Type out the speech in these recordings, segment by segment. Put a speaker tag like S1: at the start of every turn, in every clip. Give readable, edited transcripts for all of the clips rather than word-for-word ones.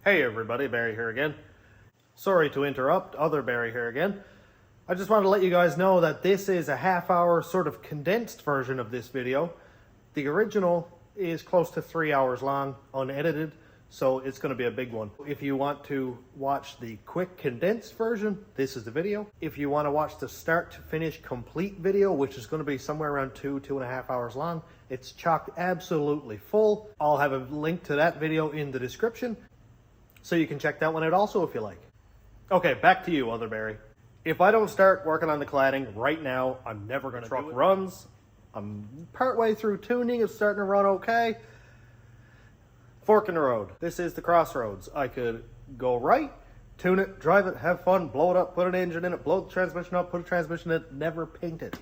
S1: Hey everybody, Barry here again. Sorry to interrupt, other Barry here again. I just wanted to let you guys know that this is a half-hour sort of condensed version of this video. The original is close to 3 hours long, unedited, so it's going to be a big one. If you want to watch the quick condensed version, this is the video. If you want to watch the start to finish complete video, which is going to be somewhere around 2.5 hours long, it's chocked absolutely full. I'll have a link to that video in the description, so you can check that one out also if you like. Okay, back to you, other Barry. If I don't start working on the cladding right now, I'm never going to do it. Truck runs. I'm partway through tuning. It's starting to run okay. Fork in the road. This is the crossroads. I could go right, tune it, drive it, have fun, blow it up, put an engine in it, blow the transmission up, put a transmission in it, never paint it.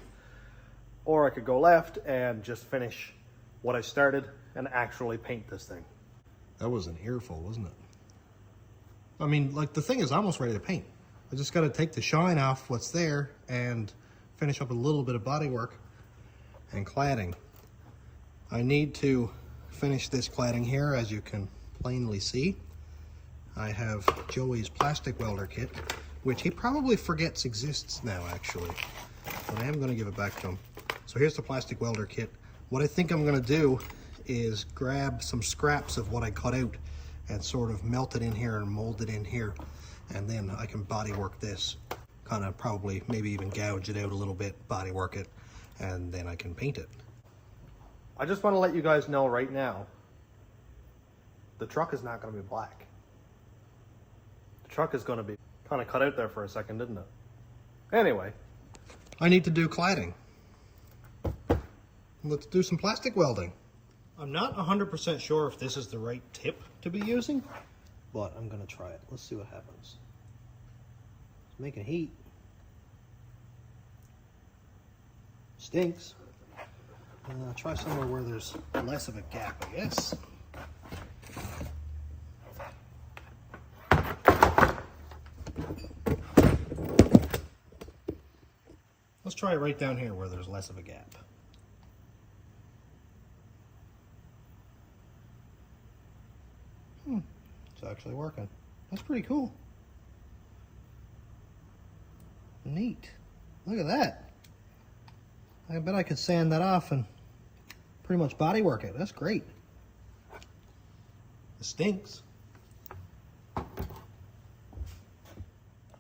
S1: Or I could go left and just finish what I started and actually paint this thing.
S2: That was an earful, wasn't it? I mean, like, the thing is almost ready to paint. I just got to take the shine off what's there and finish up a little bit of body work and cladding. I need to finish this cladding here, as you can plainly see. I have Joey's plastic welder kit, which he probably forgets exists now, actually. But I am going to give it back to him. So here's the plastic welder kit. What I think I'm going to do is grab some scraps of what I cut out and sort of melt it in here and mold it in here, and then I can body work this, kind of probably maybe even gouge it out a little bit, body work it, and then I can paint it.
S1: I just want to let you guys know right now, the truck is not going to be black. The truck is going to be kind of cut out there for a second, didn't it? Anyway.
S2: I need to do cladding. Let's do some plastic welding. I'm not 100% sure if this is the right tip to be using, but I'm going to try it. Let's see what happens. It's making heat. Stinks. Try somewhere where there's less of a gap, I guess. Let's try it right down here where there's less of a gap. It's actually working. That's pretty cool. Neat. Look at that. I bet I could sand that off and pretty much body work it. That's great. It stinks.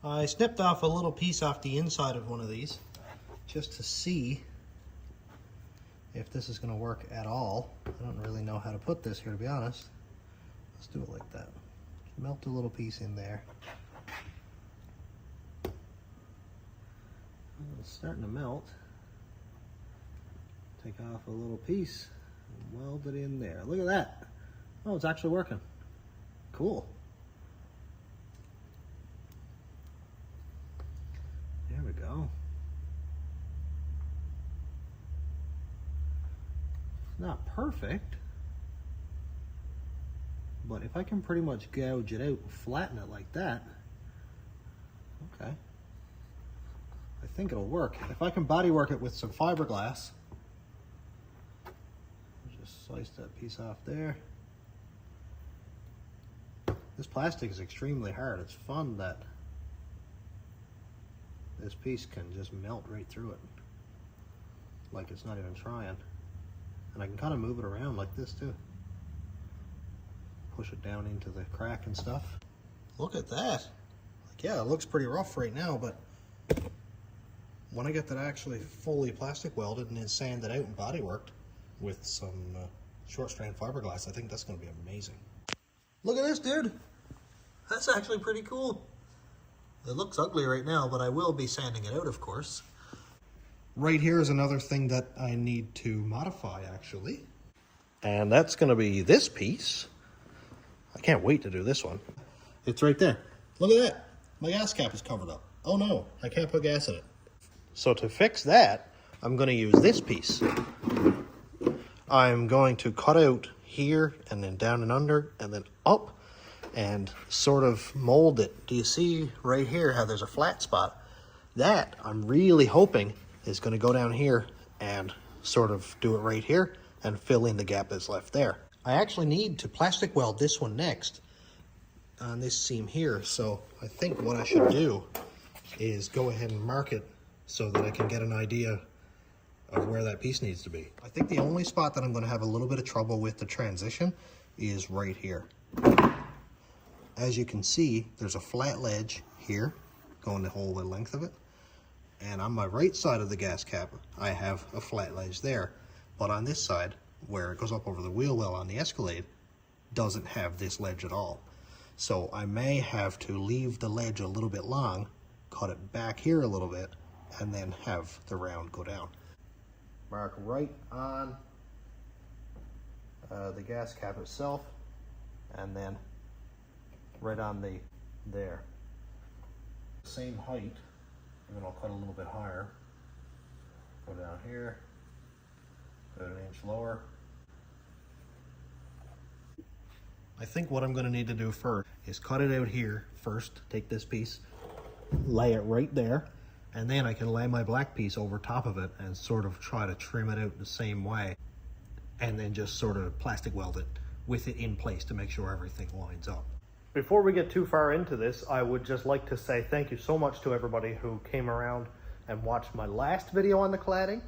S2: I snipped off a little piece off the inside of one of these just to see if this is going to work at all. I don't really know how to put this here, to be honest. Let's do it like that. Melt a little piece in there. It's starting to melt. Take off a little piece and weld it in there. Look at that. Oh, it's actually working. Cool. There we go. It's not perfect, but if I can pretty much gouge it out and flatten it like that, okay, I think it'll work. If I can body work it with some fiberglass, just slice that piece off there. This plastic is extremely hard. It's fun that this piece can just melt right through it, like it's not even trying. And I can kind of move it around like this too. Push it down into the crack and stuff. Look at that. Like, yeah, it looks pretty rough right now, but when I get that actually fully plastic welded and then sanded out and body worked with some short strand fiberglass, I think that's going to be amazing. Look at this, dude. That's actually pretty cool. It looks ugly right now, but I will be sanding it out, of course. Right here is another thing that I need to modify, actually. And that's going to be this piece. I can't wait to do this one. It's right there. Look at that. My gas cap is covered up. Oh no, I can't put gas in it. So to fix that, I'm going to use this piece. I'm going to cut out here and then down and under and then up and sort of mold it. Do you see right here how there's a flat spot? That I'm really hoping is going to go down here and sort of do it right here and fill in the gap that's left there. I actually need to plastic weld this one next. on this seam here. So I think what I should do is go ahead and mark it so that I can get an idea of where that piece needs to be. I think the only spot that I'm going to have a little bit of trouble with the transition is right here. As you can see, there's a flat ledge here going the whole length of it. And on my right side of the gas cap, I have a flat ledge there. But on this side, where it goes up over the wheel well on the Escalade, doesn't have this ledge at all. So I may have to leave the ledge a little bit long, cut it back here a little bit, and then have the round go down. Mark right on the gas cap itself, and then right on there. Same height, even I'll cut a little bit higher. Go down here, go an inch lower. I think what I'm going to need to do first is cut it out here first, take this piece, lay it right there, and then I can lay my black piece over top of it and sort of try to trim it out the same way, and then just sort of plastic weld it with it in place to make sure everything lines up.
S1: Before we get too far into this, I would just like to say thank you so much to everybody who came around and watched my last video on the cladding.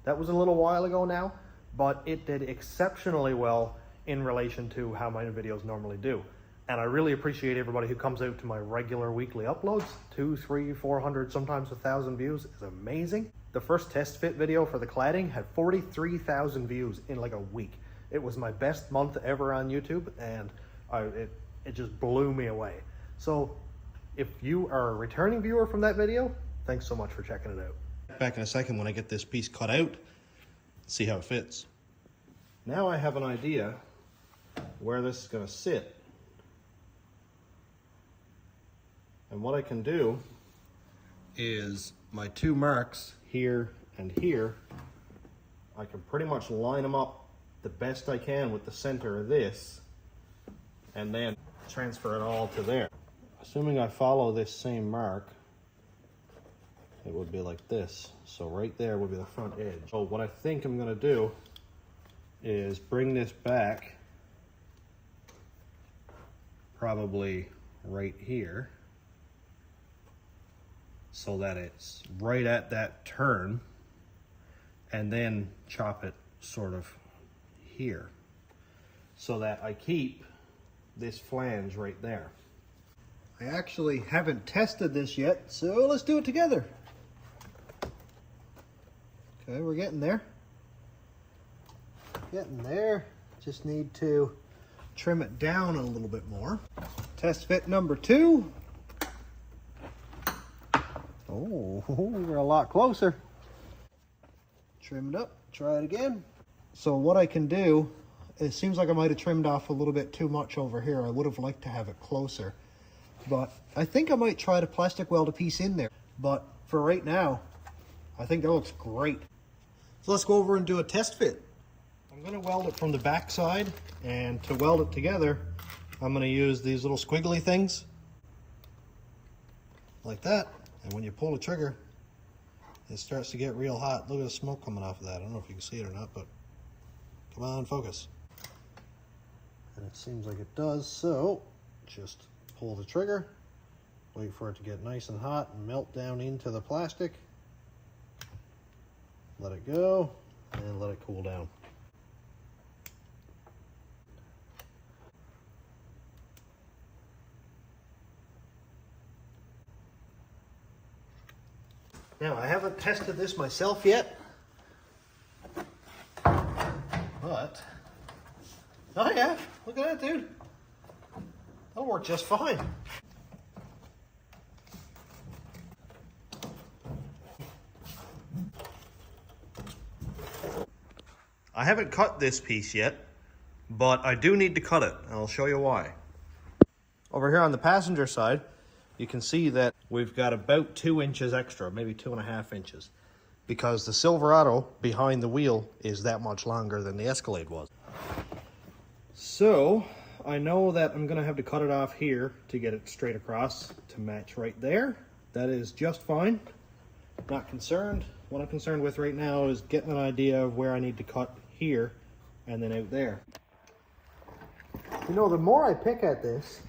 S1: That was a little while ago now, but it did exceptionally well in relation to how my videos normally do. And I really appreciate everybody who comes out to my regular weekly uploads. 200, 300, 400, sometimes 1,000 views is amazing. The first test fit video for the cladding had 43,000 views in like a week. It was my best month ever on YouTube, and it just blew me away. So if you are a returning viewer from that video, thanks so much for checking it out.
S2: Back in a second when I get this piece cut out, see how it fits. Now I have an idea where this is going to sit. And what I can do is my two marks here and here, I can pretty much line them up the best I can with the center of this, and then transfer it all to there. Assuming I follow this same mark, it would be like this. So right there would be the front edge. So what I think I'm going to do is bring this back probably right here so that it's right at that turn, and then chop it sort of here so that I keep this flange right there. I actually haven't tested this yet, so let's do it together. Okay, we're getting there. Getting there. Just need to trim it down a little bit more. Test fit number 2. Oh, we're a lot closer. Trim it up, try it again. So what I can do, it seems like I might have trimmed off a little bit too much over here. I would have liked to have it closer. But I think I might try to plastic weld a piece in there. But for right now, I think that looks great. So let's go over and do a test fit. I'm going to weld it from the back side, and to weld it together, I'm going to use these little squiggly things like that. And when you pull the trigger, it starts to get real hot. Look at the smoke coming off of that. I don't know if you can see it or not, but come on, focus. And it seems like it does, so just pull the trigger, wait for it to get nice and hot and melt down into the plastic. Let it go and let it cool down. Now, I haven't tested this myself yet, but, oh yeah, look at that, dude. That'll work just fine. I haven't cut this piece yet, but I do need to cut it, and I'll show you why. Over here on the passenger side, you can see that we've got about 2 inches extra, maybe 2.5 inches, because the Silverado behind the wheel is that much longer than the Escalade was. So I know that I'm going to have to cut it off here to get it straight across to match right there. That is just fine. Not concerned. What I'm concerned with right now is getting an idea of where I need to cut here and then out there. You know, the more I pick at this,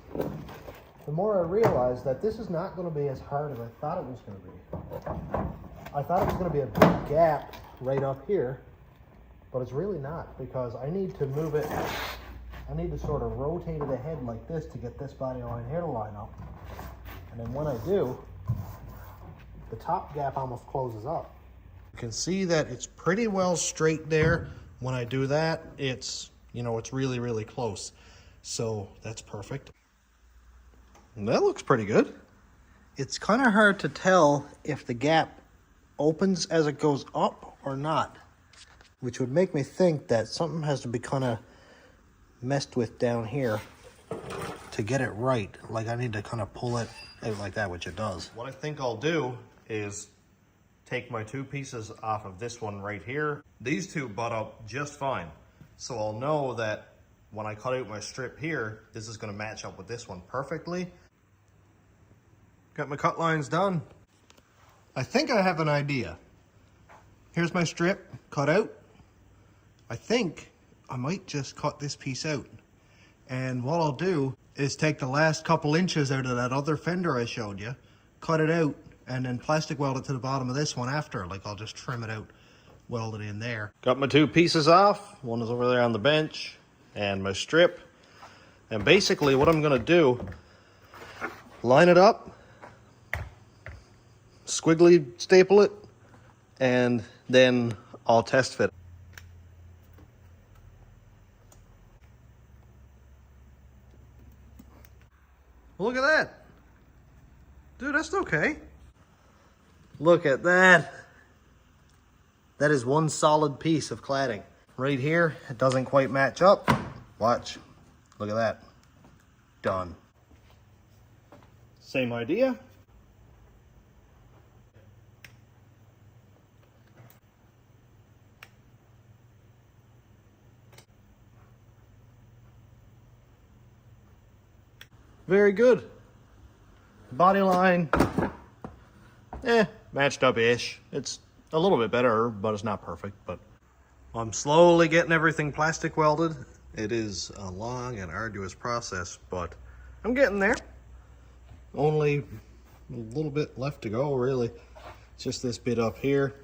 S2: the more I realize that this is not going to be as hard as I thought it was going to be. I thought it was going to be a big gap right up here, but it's really not, because I need to move it. I need to sort of rotate it ahead like this to get this body line here to line up. And then when I do, the top gap almost closes up. You can see that it's pretty well straight there. When I do that, it's, you know, it's really, really close. So that's perfect. And that looks pretty good. It's kind of hard to tell if the gap opens as it goes up or not, which would make me think that something has to be kind of messed with down here to get it right. Like I need to kind of pull it out like that, which it does. What I think I'll do is take my two pieces off of this one right here. These two butt up just fine. So I'll know that when I cut out my strip here, this is going to match up with this one perfectly. Got my cut lines done. I think I have an idea. Here's my strip cut out. I think I might just cut this piece out. And what I'll do is take the last couple inches out of that other fender I showed you, cut it out, and then plastic weld it to the bottom of this one after. Like I'll just trim it out, weld it in there. Got my two pieces off. One is over there on the bench, and my strip. And basically what I'm gonna do, line it up, squiggly staple it, and then I'll test fit. Look at that. Dude, that's okay. Look at that. That is one solid piece of cladding. Right here, it doesn't quite match up. Watch. Look at that. Done. Same idea. Very good. Body line, matched up-ish. It's a little bit better, but it's not perfect. But I'm slowly getting everything plastic welded. It is a long and arduous process, but I'm getting there. Only a little bit left to go, really. It's just this bit up here.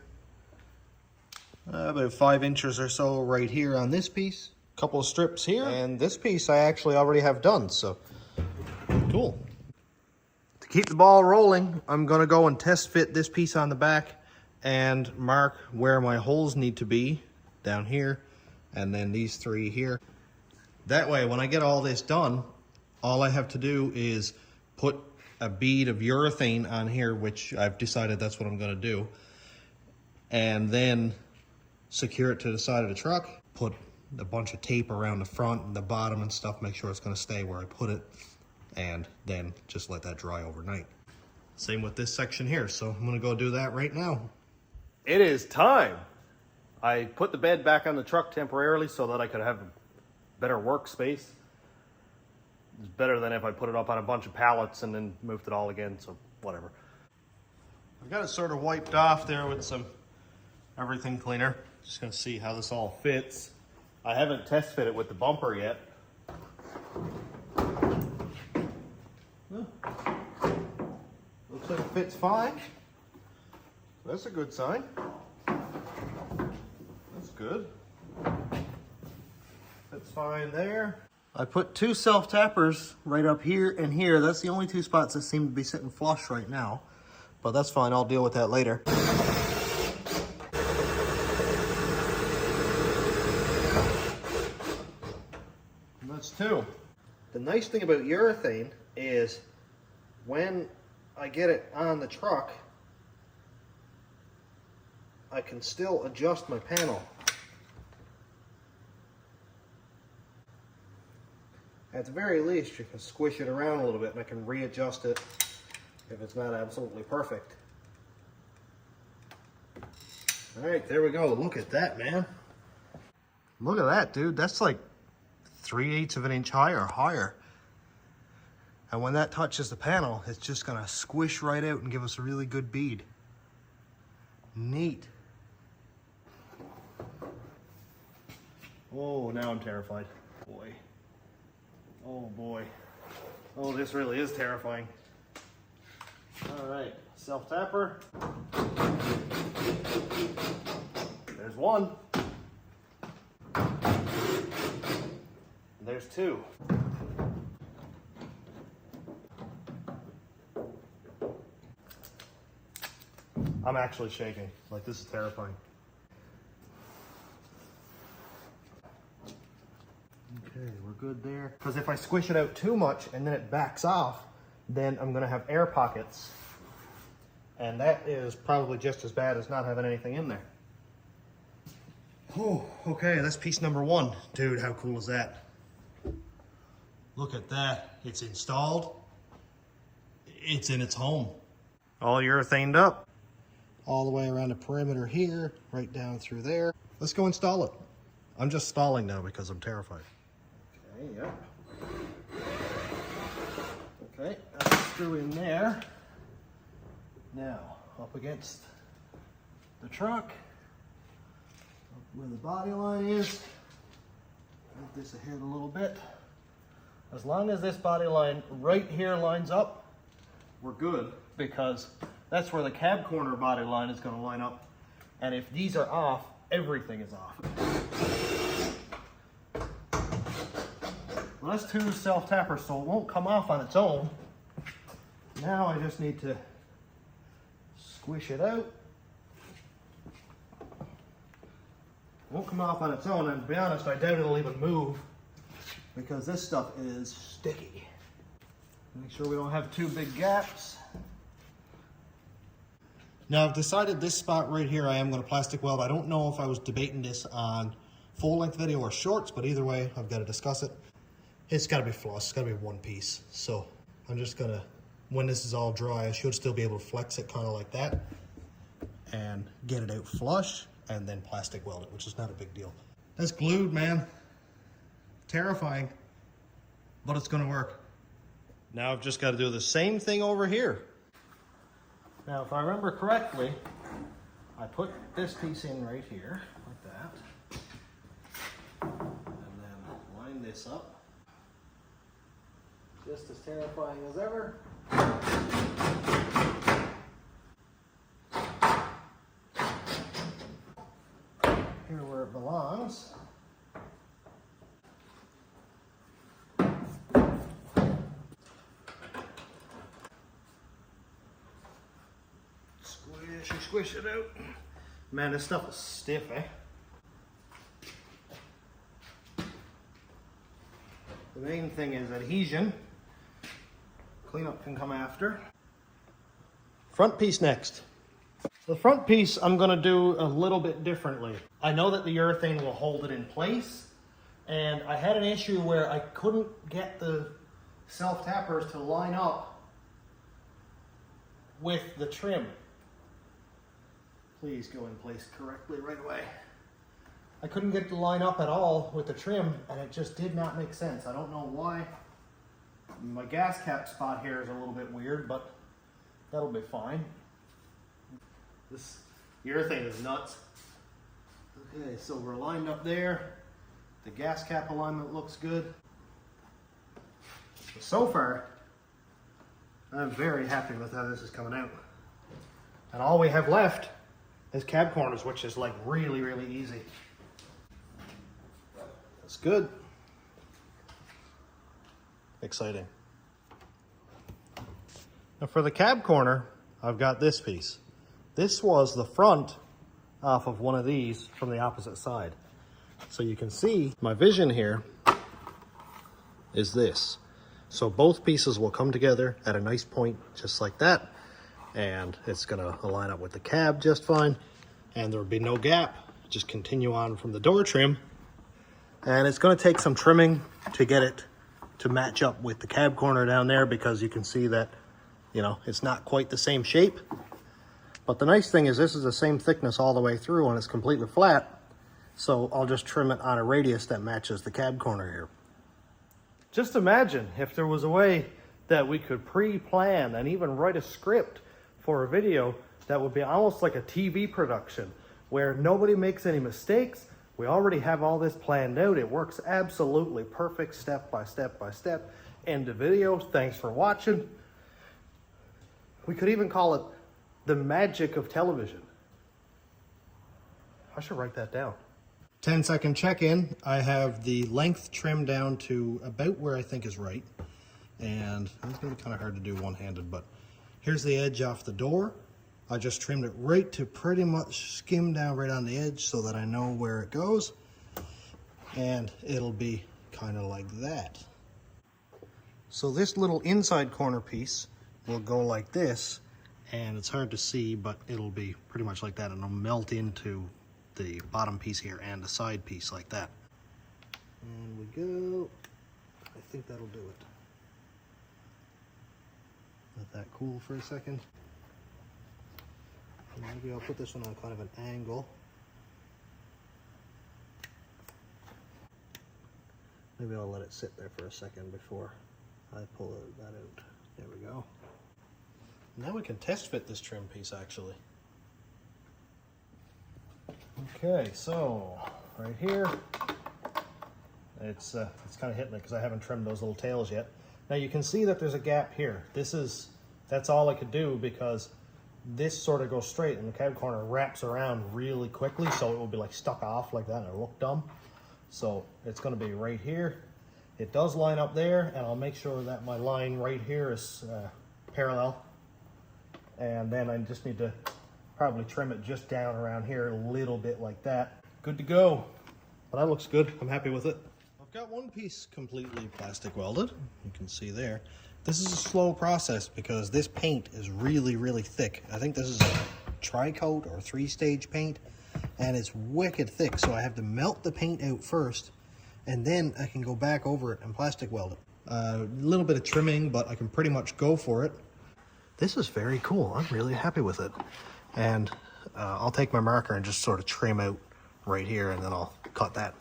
S2: About 5 inches or so right here on this piece. A couple of strips here, and this piece I actually already have done, so cool. To keep the ball rolling, I'm gonna go and test fit this piece on the back and mark where my holes need to be down here, and then these 3 here. That way, when I get all this done, all I have to do is put a bead of urethane on here, which I've decided that's what I'm gonna do, and then secure it to the side of the truck, put a bunch of tape around the front and the bottom and stuff, make sure it's gonna stay where I put it, and then just let that dry overnight. Same with this section here, so I'm gonna go do that right now.
S1: It is time. I put the bed back on the truck temporarily so that I could have a better workspace. It's better than if I put it up on a bunch of pallets and then moved it all again, so whatever. I've got it sort of wiped off there with some everything cleaner. Just gonna see how this all fits. I haven't test fit it with the bumper yet. Looks like it fits fine. That's a good sign. That's good. Fits fine there. I put 2 self-tappers right up here and here. That's the only 2 spots that seem to be sitting flush right now. But that's fine, I'll deal with that later. And that's 2. The nice thing about urethane is when I get it on the truck, I can still adjust my panel. At the very least, you can squish it around a little bit and I can readjust it if it's not absolutely perfect. All right, there we go. Look at that, man. Look at that, dude. That's like 3/8 of an inch high or higher. And when that touches the panel, it's just gonna squish right out and give us a really good bead. Neat. Oh, now I'm terrified. Boy. Oh boy. Oh, this really is terrifying. All right, self-tapper. There's one. There's two. I'm actually shaking. Like, this is terrifying. Okay, we're good there. Because if I squish it out too much and then it backs off, then I'm gonna have air pockets. And that is probably just as bad as not having anything in there. Oh, okay, that's piece number one. Dude, how cool is that? Look at that. It's installed. It's in its home. All urethaned up. All the way around the perimeter here, right down through there. Let's go install it. I'm just stalling now because I'm terrified. Okay, yep. Okay, that's a screw in there. Now, up against the truck, up where the body line is. Move this ahead a little bit. As long as this body line right here lines up, we're good, because that's where the cab corner body line is going to line up. And if these are off, everything is off. Well, that's two self-tappers, so it won't come off on its own. Now I just need to squish it out. It won't come off on its own, and to be honest, I doubt it'll even move, because this stuff is sticky. Make sure we don't have two big gaps. Now I've decided this spot right here I am going to plastic weld. I don't know if I was debating this on full length video or shorts, but either way I've got to discuss it. It's got to be flush, it's got to be one piece. So I'm just going to, when this is all dry, I should still be able to flex it kind of like that and get it out flush and then plastic weld it, which is not a big deal. That's glued, man. Terrifying, but it's going to work. Now I've just got to do the same thing over here. Now, if I remember correctly, I put this piece in right here, like that, and then line this up. Just as terrifying as ever. Here where it belongs. Squish it out. Man, this stuff is stiff, eh? The main thing is adhesion. Cleanup can come after. Front piece next. The front piece I'm going to do a little bit differently. I know that the urethane will hold it in place, and I had an issue where I couldn't get the self-tappers to line up with the trim. Please go in place correctly right away. I couldn't get it to line up at all with the trim, and it just did not make sense. I don't know why. My gas cap spot here is a little bit weird, but that'll be fine. This urethane is nuts. Okay, so we're lined up there. The gas cap alignment looks good. So far, I'm very happy with how this is coming out. And all we have left is cab corners, which is like really, really easy. That's good. Exciting. Now for the cab corner, I've got this piece. This was the front off of one of these from the opposite side. So you can see my vision here is this. So both pieces will come together at a nice point just like that. And it's gonna align up with the cab just fine, and there'll be no gap. Just continue on from the door trim, and it's gonna take some trimming to get it to match up with the cab corner down there, because you can see that, you know, it's not quite the same shape. But the nice thing is this is the same thickness all the way through, and it's completely flat, so I'll just trim it on a radius that matches the cab corner here. Just imagine if there was a way that we could pre-plan and even write a script for a video that would be almost like a TV production, where nobody makes any mistakes. We already have all this planned out. It works absolutely perfect, step by step by step. end the video. Thanks for watching. We could even call it the magic of television. I should write that down.
S2: 10-second check-in. I have the length trimmed down to about where I think is right. And it's going to be kind of hard to do one-handed, but here's the edge off the door. I just trimmed it right to pretty much skim down right on the edge so that I know where it goes. And it'll be kind of like that. So this little inside corner piece will go like this, and it's hard to see, but it'll be pretty much like that, and it'll melt into the bottom piece here and the side piece like that. And we go. I think that'll do it. Let that cool for a second. And maybe I'll put this one on kind of an angle. Maybe I'll let it sit there for a second before I pull that out. There we go. Now we can test fit this trim piece actually. Okay, so right here, it's kind of hitting it because I haven't trimmed those little tails yet. Now you can see that there's a gap here. That's all I could do because this sort of goes straight and the cab corner wraps around really quickly, so it will be like stuck off like that and it'll look dumb. So it's going to be right here. It does line up there, and I'll make sure that my line right here is parallel. And then I just need to probably trim it just down around here a little bit like that. Good to go. Well, that looks good. I'm happy with it. I've got one piece completely plastic welded. You can see there. This is a slow process because this paint is really, really thick. I think this is a tri-coat or 3-stage paint, and it's wicked thick. So I have to melt the paint out first, and then I can go back over it and plastic weld it. A little bit of trimming, but I can pretty much go for it. This is very cool. I'm really happy with it. And I'll take my marker and just sort of trim out right here, and then I'll cut that.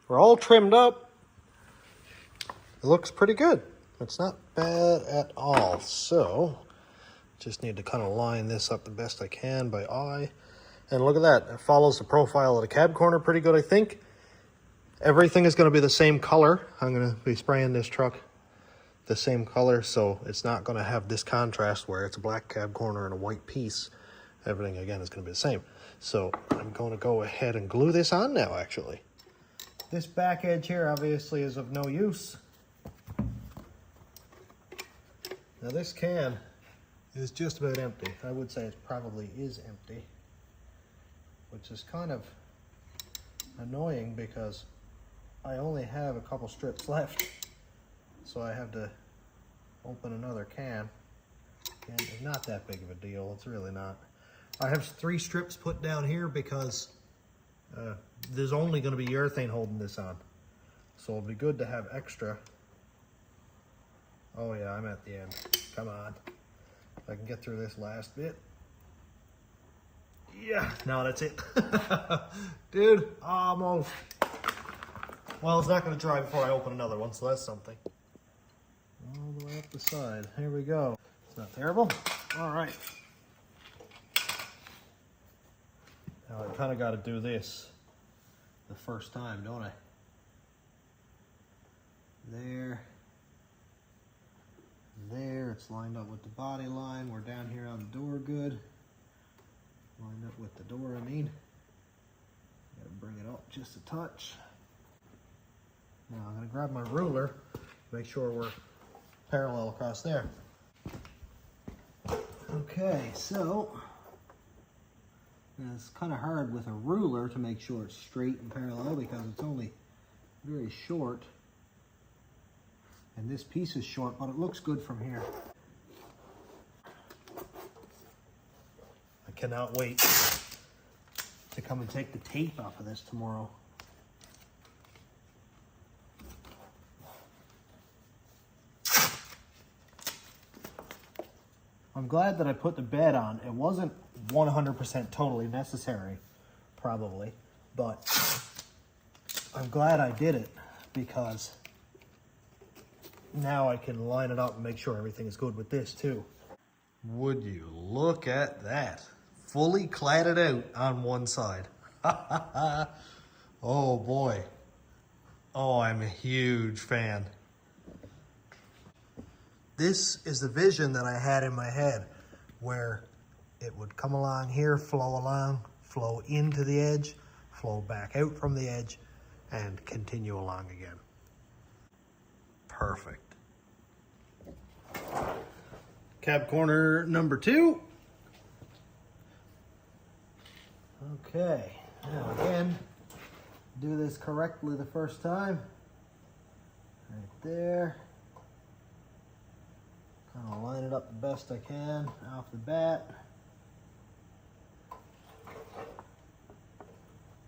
S2: We're all trimmed up. It looks pretty good. It's not bad at all. So just need to kind of line this up the best I can by eye. And look at that. It follows the profile of the cab corner pretty good, I think. Everything is going to be the same color. I'm going to be spraying this truck the same color, so it's not going to have this contrast where it's a black cab corner and a white piece. Everything, again, is going to be the same. So I'm going to go ahead and glue this on now, actually. This back edge here obviously is of no use. Now this can is just about empty. I would say it probably is empty, which is kind of annoying because I only have a couple strips left. So I have to open another can. And it's not that big of a deal, it's really not. I have 3 strips put down here because there's only going to be urethane holding this on. So it'll be good to have extra. Oh yeah, I'm at the end. Come on. If I can get through this last bit. Yeah, no, that's it. Dude, almost. Well, it's not going to dry before I open another one, so that's something. All the way up the side. Here we go. It's not terrible. All right. Now I kind of got to do this the first time, don't I? There. There, it's lined up with the body line. We're down here on the door good. Lined up with the door, I mean. Gotta bring it up just a touch. Now I'm gonna grab my ruler, make sure we're parallel across there. Okay, so it's kind of hard with a ruler to make sure it's straight and parallel because it's only very short. And this piece is short, but it looks good from here. I cannot wait to come and take the tape off of this tomorrow. I'm glad that I put the bed on. It wasn't 100% totally necessary, probably, but I'm glad I did it because now I can line it up and make sure everything is good with this too. Would you look at that? Fully cladded out on one side. Oh boy. Oh, I'm a huge fan. This is the vision that I had in my head, where it would come along here, flow into the edge, flow back out from the edge, and continue along again. Perfect. Cab corner number 2. Okay, now again, do this correctly the first time. Right there. Kind of line it up the best I can off the bat.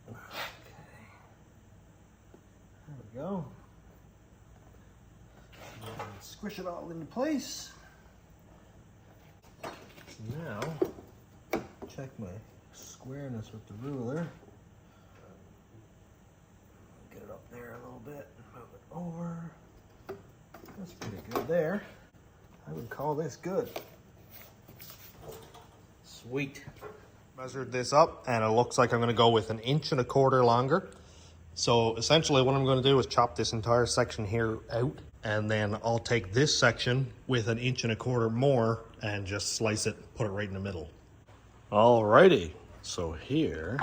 S2: Okay. There we go. And squish it all into place. Now, check my squareness with the ruler. Get it up there a little bit, move it over. That's pretty good there. I would call this good. Sweet.
S1: Measured this up and it looks like I'm going to go with 1.25 inches longer. So essentially what I'm going to do is chop this entire section here out, and then I'll take this section with 1.25 inches more and just slice it, put it right in the middle. Alrighty, so here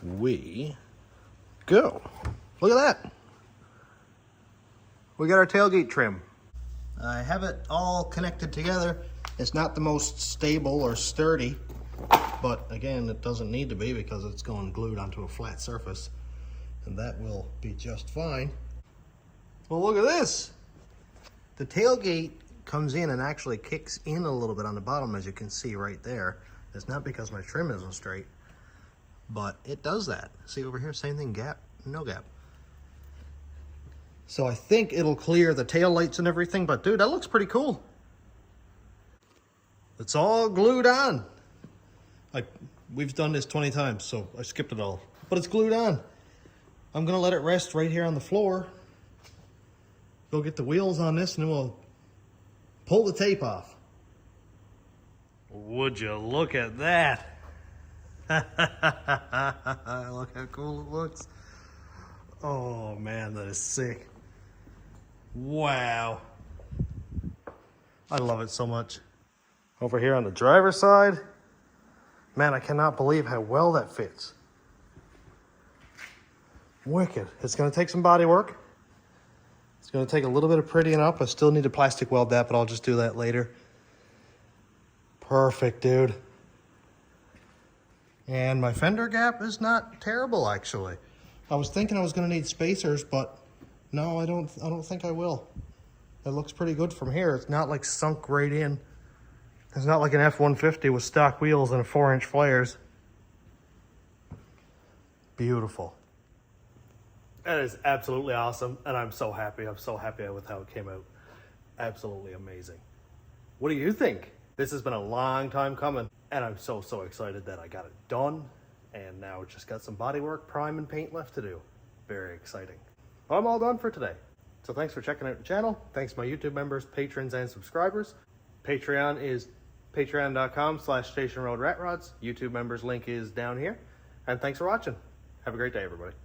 S1: we go. Look at that. We got our tailgate trim.
S2: I have it all connected together. It's not the most stable or sturdy, but again, it doesn't need to be because it's going glued onto a flat surface, and that will be just fine. Well, look at this. The tailgate comes in and actually kicks in a little bit on the bottom, as you can see right there. It's not because my trim isn't straight, but it does that. See over here, same thing, gap, no gap. So I think it'll clear the tail lights and everything, but dude, that looks pretty cool. It's all glued on. We've done this 20 times, so I skipped it all. But it's glued on. I'm gonna let it rest right here on the floor. Go get the wheels on this and then we'll pull the tape off. Would you look at that? Look how cool it looks. Oh man, that is sick. Wow. I love it so much. Over here on the driver's side, man, I cannot believe how well that fits. Wicked. It's gonna take some body work. It's gonna take a little bit of prettying up. I still need to plastic weld that, but I'll just do that later. Perfect, dude. And my fender gap is not terrible, actually. I was thinking I was gonna need spacers, but no, I don't think I will. It looks pretty good from here. It's not like sunk right in. It's not like an F-150 with stock wheels and 4-inch flares. Beautiful.
S1: That is absolutely awesome, and I'm so happy. I'm so happy with how it came out. Absolutely amazing. What do you think? This has been a long time coming, and I'm so excited that I got it done, and now it's just got some body work, prime, and paint left to do. Very exciting. I'm all done for today. So thanks for checking out the channel. Thanks to my YouTube members, patrons, and subscribers. Patreon is patreon.com/stationroadratrods. YouTube members link is down here. And thanks for watching. Have a great day, everybody.